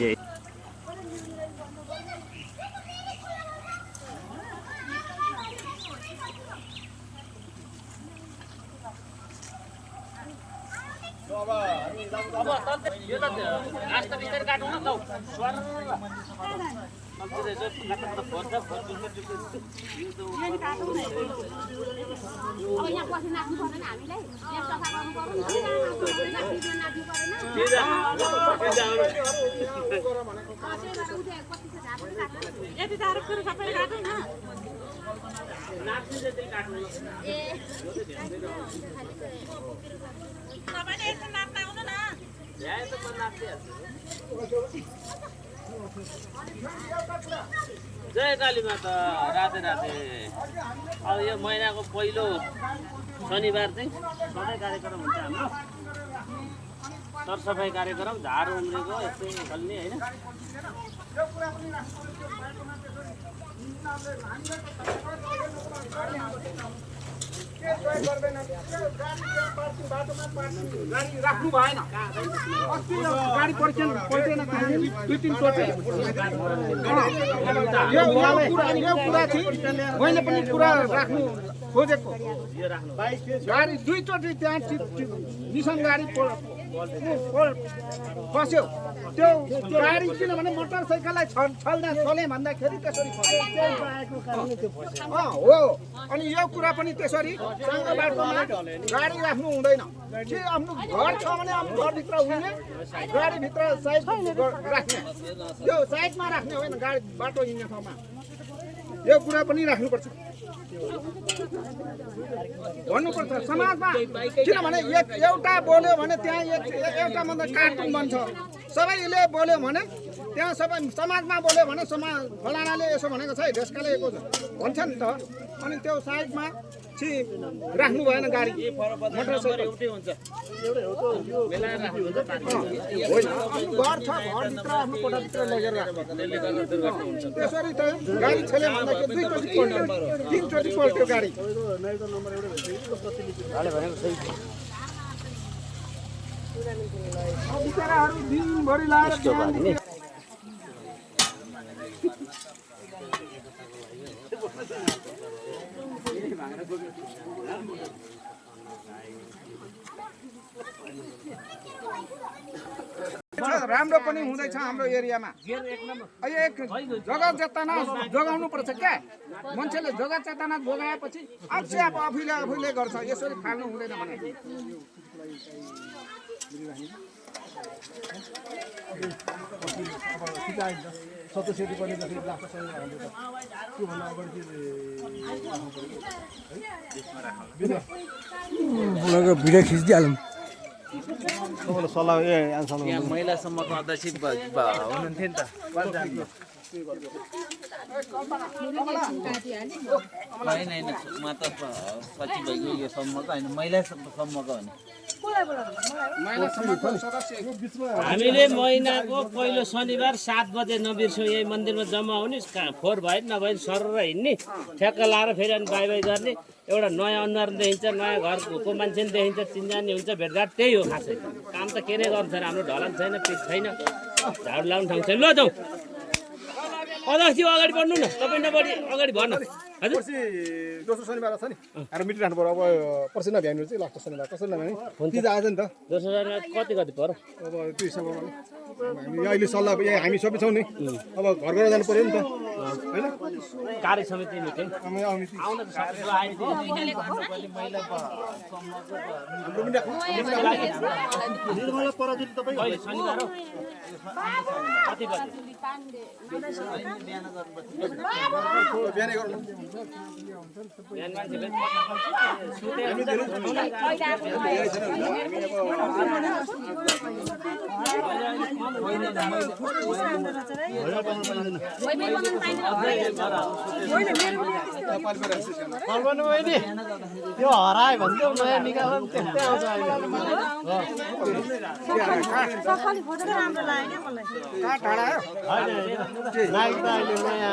यही यो त घाँस त बिस्तारै काटौँ न लौ स्वर अब यहाँ पछि नाच्नु पर्दैन हामीलाई यहाँ सफा गर्नु पर्दैन यति टाढो कुरो सबै काटौँ न तपाईँले यसो नाच्न आउनु न जय काली माता राधे राधे। अब यो महिनाको पहिलो शनिबार चाहिँ सधैँ कार्यक्रम हुन्छ हाम्रो सरसफाइ कार्यक्रम झार उम्रेको यस्तै चल्ने होइन। गाडी राख्नु भएन अस्ति गाडी पर्खेन दुई तीन चोटि यो कुरा थियो मैले पनि कुरा राख्नु खोजेको गाडी दुईचोटि त्यहाँ निसन गाडी बस्यो त्यो गाडी किनभने मोटरसाइकललाई छल्ने भन्दाखेरि त्यसरी हो। अनि यो कुरा पनि त्यसरी सानो बाटोमा गाडी राख्नु हुँदैन कि आफ्नो घर छ भने आफ्नो घरभित्र हुने गाडीभित्र साइड राख्ने यो साइडमा राख्ने होइन गाडी बाटो हिँड्ने ठाउँमा यो कुरा पनि राख्नुपर्छ भन्नुपर्छ समाजमा। किनभने एउटा बोल्यो भने त्यहाँ एउटा मात्रै कार्टुन बन्छ सबैले बोल्यो भने त्यहाँ सबै समाजमा बोल्यो भने समाज फलानाले यसो भनेको छ है ढेस्काले यसो भन्छ नि त। अनि त्यो साइडमा राख्नु भएन गाडी मोटरसाइकल एउटै हुन्छ होइन घर छ घरभित्र आफ्नो कोठाभित्र लगेर त्यसरी त गाडी छैन भन्दाखेरि दुईचोटि पल्ट्यो तीनचोटि पल्ट्यो गाडी बिचराहरू दिनभरि लाएर राम्रो पनि हुँदैछ हाम्रो एरियामा। एक जग्गा चेतना जोगाउनु पर्छ क्या मान्छेले जग्गा चेतना जोगाएपछि अझै अब आफूले गर्छ यसरी फाल्नु हुँदैन भने सतसेती पनि जसरी लाग्छ त्योभन्दा अगाडि भिडियो खिचिदिइहालौँ सल्लाह यहाँ महिलासम्मको अध्यक्ष हुनुहुन्थ्यो नि त होइन होइन म त सचिव भएको यो सम्मको होइन महिलासम्मको होइन। हामीले महिनाको पहिलो शनिबार 7 बजे नबिर्स्यौँ यही मन्दिरमा जम्मा हुने फोहोर भयो नभए सरेर हिँड्ने ठ्याक्क लाएर फेरि अनि बाई बाई गर्ने एउटा नयाँ अनुहार देखिन्छ नयाँ घरको मान्छे पनि देखिन्छ चिन्जानी हुन्छ भेटघाट त्यही हो खासै काम त के नै गर्नु छैन। हाम्रो ढलान छैन पिच छैन झाडु लाउने ठाउँ छैन। ल जाउँ अध्यक्ष अगाडि बढ्नु न तपाईँ नबढी अगाडि भर्नु हजुर। दोस्रो शनिबार छ नि हाम्रो मिटिङ राख्नु पर्यो अब पर्सि नभ्याउनु चाहिँ लास्ट शनिबार कसरी नभ्याउने तिज आएछ नि त दोस्रो शनिबार कति पर्यो अब त्यो हिसाबमा हामी अहिले सल्लाह हामी सबै छौँ नि अब घर घर जानु पर्यो नि त होइन कार्य समिति मिटिङ आउन त निर्मला पराजुली तपाईँ शनिबार हो कति बजे बिहानै गर्नु बिहान मान्छेले त्यो हरायो भने चाहिँ नयाँ निकाल्नु त्यस्तै आउँछ अहिले राम्रो लाग्यो मलाई त अहिले नयाँ